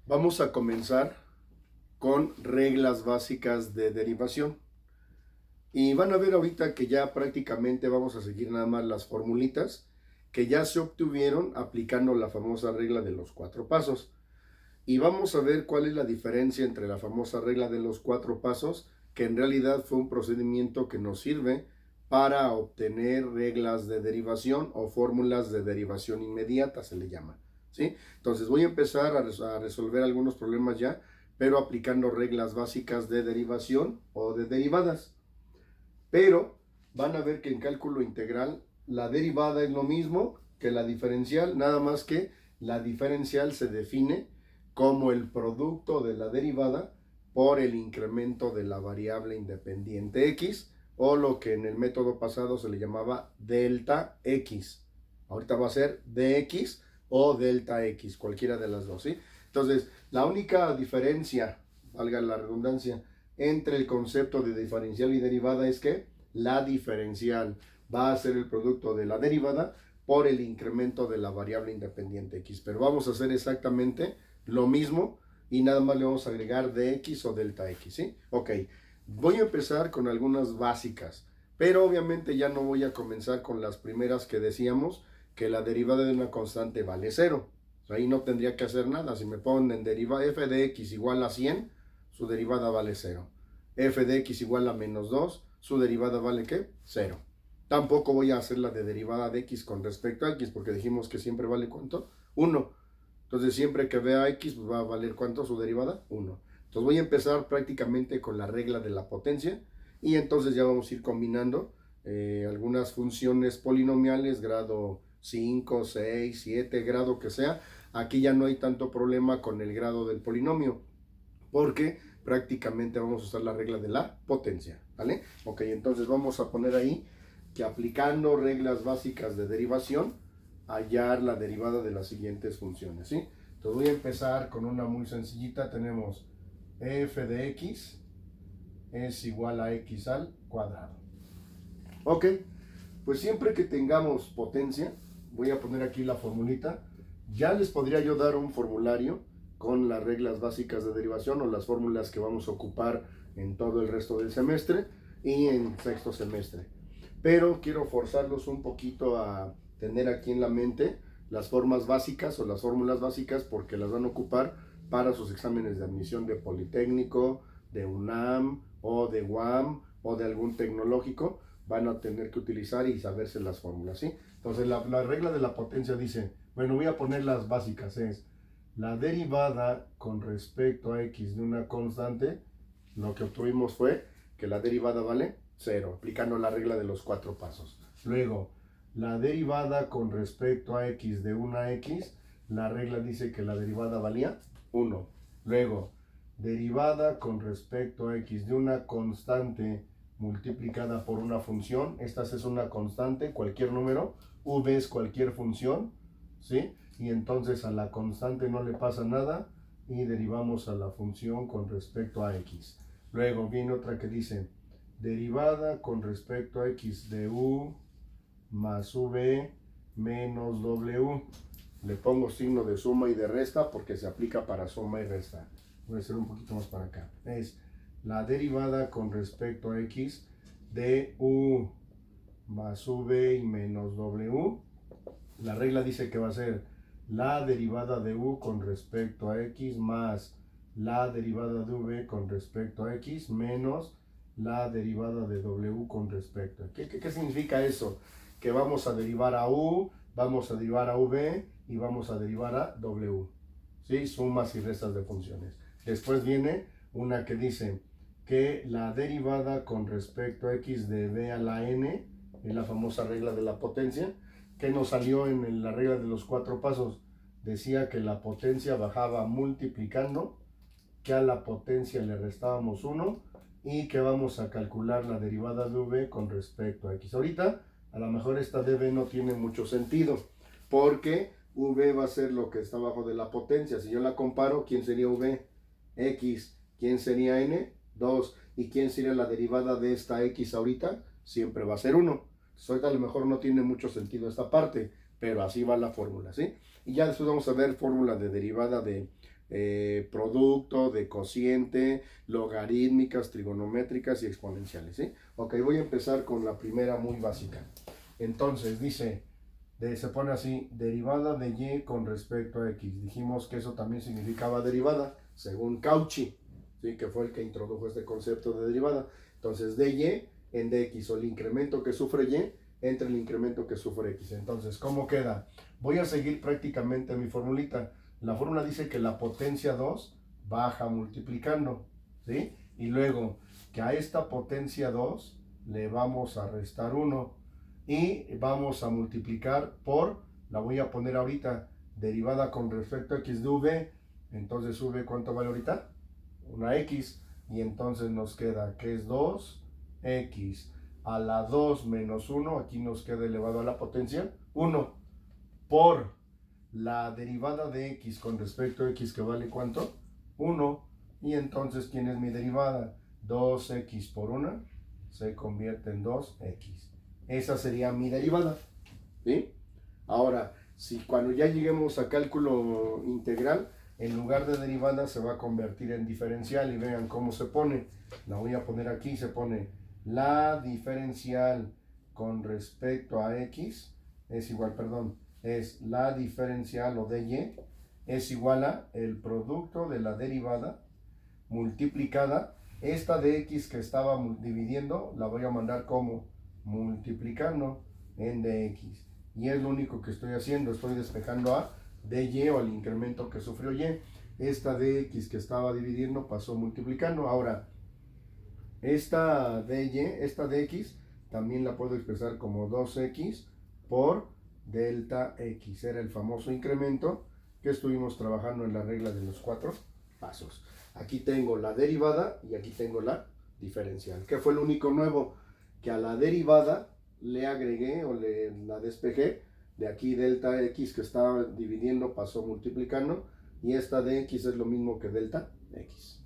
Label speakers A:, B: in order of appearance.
A: Vamos a comenzar con reglas básicas de derivación. Y van a ver ahorita que ya prácticamente vamos a seguir nada más las formulitas que ya se obtuvieron aplicando la famosa regla de los cuatro pasos. Y vamos a ver cuál es la diferencia entre la famosa regla de los cuatro pasos, que en realidad fue un procedimiento que nos sirve para obtener reglas de derivación o fórmulas de derivación inmediata, se le llama. ¿Sí? Entonces voy a empezar a resolver algunos problemas ya, pero aplicando reglas básicas de derivación o de derivadas. Pero van a ver que en cálculo integral la derivada es lo mismo que la diferencial, nada más que la diferencial se define como el producto de la derivada por el incremento de la variable independiente x, o lo que en el método pasado se le llamaba delta x. Ahorita va a ser dx o delta x, cualquiera de las dos, ¿sí? Entonces, la única diferencia, valga la redundancia, entre el concepto de diferencial y derivada es que la diferencial va a ser el producto de la derivada por el incremento de la variable independiente x. Pero vamos a hacer exactamente lo mismo y nada más le vamos a agregar dx o delta x, ¿sí? Ok, voy a empezar con algunas básicas, pero obviamente ya no voy a comenzar con las primeras que decíamos, que la derivada de una constante vale 0. Ahí no tendría que hacer nada. Si me ponen derivada f de x igual a 100, su derivada vale 0. F de x igual a menos 2, su derivada vale ¿qué? 0. Tampoco voy a hacer la de derivada de x con respecto a x, porque dijimos que siempre vale ¿cuánto? 1. Entonces siempre que vea x, pues va a valer ¿cuánto su derivada? 1. Entonces voy a empezar prácticamente con la regla de la potencia, y entonces ya vamos a ir combinando algunas funciones polinomiales, grado 5, 6, 7, grado que sea. Aquí ya no hay tanto problema con el grado del polinomio, porque prácticamente vamos a usar la regla de la potencia, ¿vale? Ok, entonces vamos a poner ahí que aplicando reglas básicas de derivación, hallar la derivada de las siguientes funciones, ¿sí? Entonces voy a empezar con una muy sencillita. Tenemos f de x es igual a x al cuadrado. Ok, pues siempre que tengamos potencia, voy a poner aquí la formulita. Ya les podría yo dar un formulario con las reglas básicas de derivación o las fórmulas que vamos a ocupar en todo el resto del semestre y en sexto semestre. Pero quiero forzarlos un poquito a tener aquí en la mente las formas básicas o las fórmulas básicas, porque las van a ocupar para sus exámenes de admisión de Politécnico, de UNAM o de UAM o de algún tecnológico. Van a tener que utilizar y saberse las fórmulas, ¿sí? Entonces la regla de la potencia dice, bueno, voy a poner las básicas, es la derivada con respecto a x de una constante. Lo que obtuvimos fue que la derivada vale 0, aplicando la regla de los cuatro pasos. Luego, la derivada con respecto a x de una x, la regla dice que la derivada valía 1. Luego, derivada con respecto a x de una constante multiplicada por una función. Esta es una constante, cualquier número, v es cualquier función, ¿sí? Y entonces a la constante no le pasa nada y derivamos a la función con respecto a x. Luego viene otra que dice derivada con respecto a x de u más v menos w. Le pongo signo de suma y de resta porque se aplica para suma y resta. Voy a hacer un poquito más para acá. Es la derivada con respecto a x de u más v y menos w. La regla dice que va a ser la derivada de u con respecto a x más la derivada de v con respecto a x menos la derivada de w con respecto a. ¿Qué significa eso? Que vamos a derivar a u, vamos a derivar a v y vamos a derivar a w. ¿Sí? Sumas y restas de funciones. Después viene una que dice que la derivada con respecto a x de b a la n, en la famosa regla de la potencia, que nos salió en la regla de los cuatro pasos, decía que la potencia bajaba multiplicando, que a la potencia le restábamos 1 y que vamos a calcular la derivada de v con respecto a x. Ahorita a lo mejor esta dv no tiene mucho sentido, porque v va a ser lo que está abajo de la potencia. Si yo la comparo, ¿quién sería v? X. ¿Quién sería n? 2. ¿Y quién sería la derivada de esta x ahorita? Siempre va a ser 1. Entonces, ahorita a lo mejor no tiene mucho sentido esta parte, pero así va la fórmula, ¿sí? Y ya después vamos a ver fórmula de derivada de producto, de cociente, logarítmicas, trigonométricas y exponenciales, ¿sí? Ok, voy a empezar con la primera muy básica. Entonces dice, se pone así, derivada de y con respecto a x. Dijimos que eso también significaba derivada, según Cauchy, ¿sí? Que fue el que introdujo este concepto de derivada. Entonces, dy en dx, o el incremento que sufre y entre el incremento que sufre x. Entonces, ¿cómo queda? Voy a seguir prácticamente mi formulita. La fórmula dice que la potencia 2 baja multiplicando, ¿sí? Y luego que a esta potencia 2 le vamos a restar 1 y vamos a multiplicar por, la voy a poner ahorita, derivada con respecto a x de v. Entonces v, ¿cuánto vale ahorita? Una x. Y entonces nos queda que es 2x a la 2 menos 1, aquí nos queda elevado a la potencia 1, por la derivada de x con respecto a x, que vale ¿cuánto? 1. Y entonces, ¿quién es mi derivada? 2x por 1 se convierte en 2x. Esa sería mi derivada, ¿sí? Ahora, si cuando ya lleguemos a cálculo integral, en lugar de derivada se va a convertir en diferencial, y vean cómo se pone. La voy a poner aquí, se pone la diferencial con respecto a x es igual, perdón, es la diferencial, o dy, es igual a el producto de la derivada multiplicada. Esta de x que estaba dividiendo, la voy a mandar como multiplicando en dx. Y es lo único que estoy haciendo, estoy despejando a dy, o el incremento que sufrió y. Esta dx que estaba dividiendo pasó multiplicando. Ahora, esta dy, esta dx, también la puedo expresar como 2x por delta x. Era el famoso incremento que estuvimos trabajando en la regla de los 4 pasos. Aquí tengo la derivada y aquí tengo la diferencial. ¿Qué fue lo único nuevo? Que a la derivada le agregué, o la despejé. De aquí delta x que estaba dividiendo pasó multiplicando, y esta dx es lo mismo que delta x.